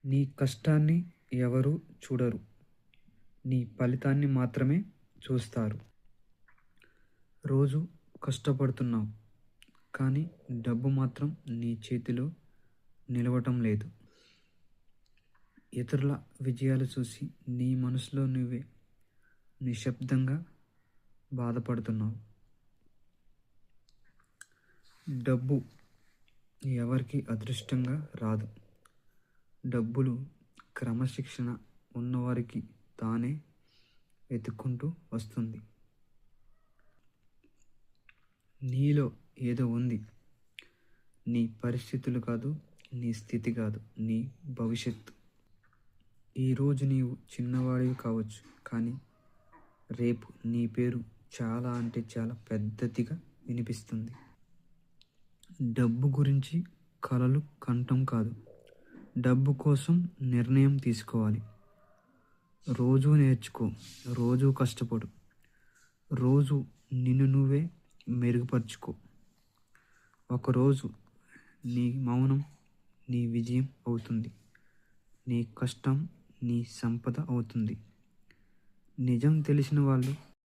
నీ కష్టాన్ని ఎవరూ చూడరు. నీ ఫలితాన్ని మాత్రమే చూస్తారు. రోజు కష్టపడుతున్నావు, కానీ డబ్బు మాత్రం నీ చేతిలో నిలవటం లేదు. ఇతరుల విజయాలు చూసి నీ మనసులో నువ్వే నిశ్శబ్దంగా బాధపడుతున్నావు. డబ్బు ఎవరికి అదృష్టంగా రాదు. డబ్బులు క్రమశిక్షణ ఉన్నవారికి తానే వెతుక్కుంటూ వస్తుంది. నీలో ఏదో ఉంది. నీ పరిస్థితులు కాదు, నీ స్థితి కాదు, నీ భవిష్యత్తు. ఈరోజు నీవు చిన్నవాడివి కావచ్చు, కానీ రేపు నీ పేరు చాలా అంటే చాలా పెద్దదిగా వినిపిస్తుంది. డబ్బు గురించి కలలు కంఠం కాదు, డబ్బు కోసం నిర్ణయం తీసుకోవాలి. రోజు నేర్చుకో, రోజు కష్టపడు, రోజు నిన్ను నువ్వే మెరుగుపరుచుకో. ఒకరోజు నీ మౌనం నీ విజయం అవుతుంది. నీ కష్టం నీ సంపద అవుతుంది. నిజం తెలిసిన వాళ్ళు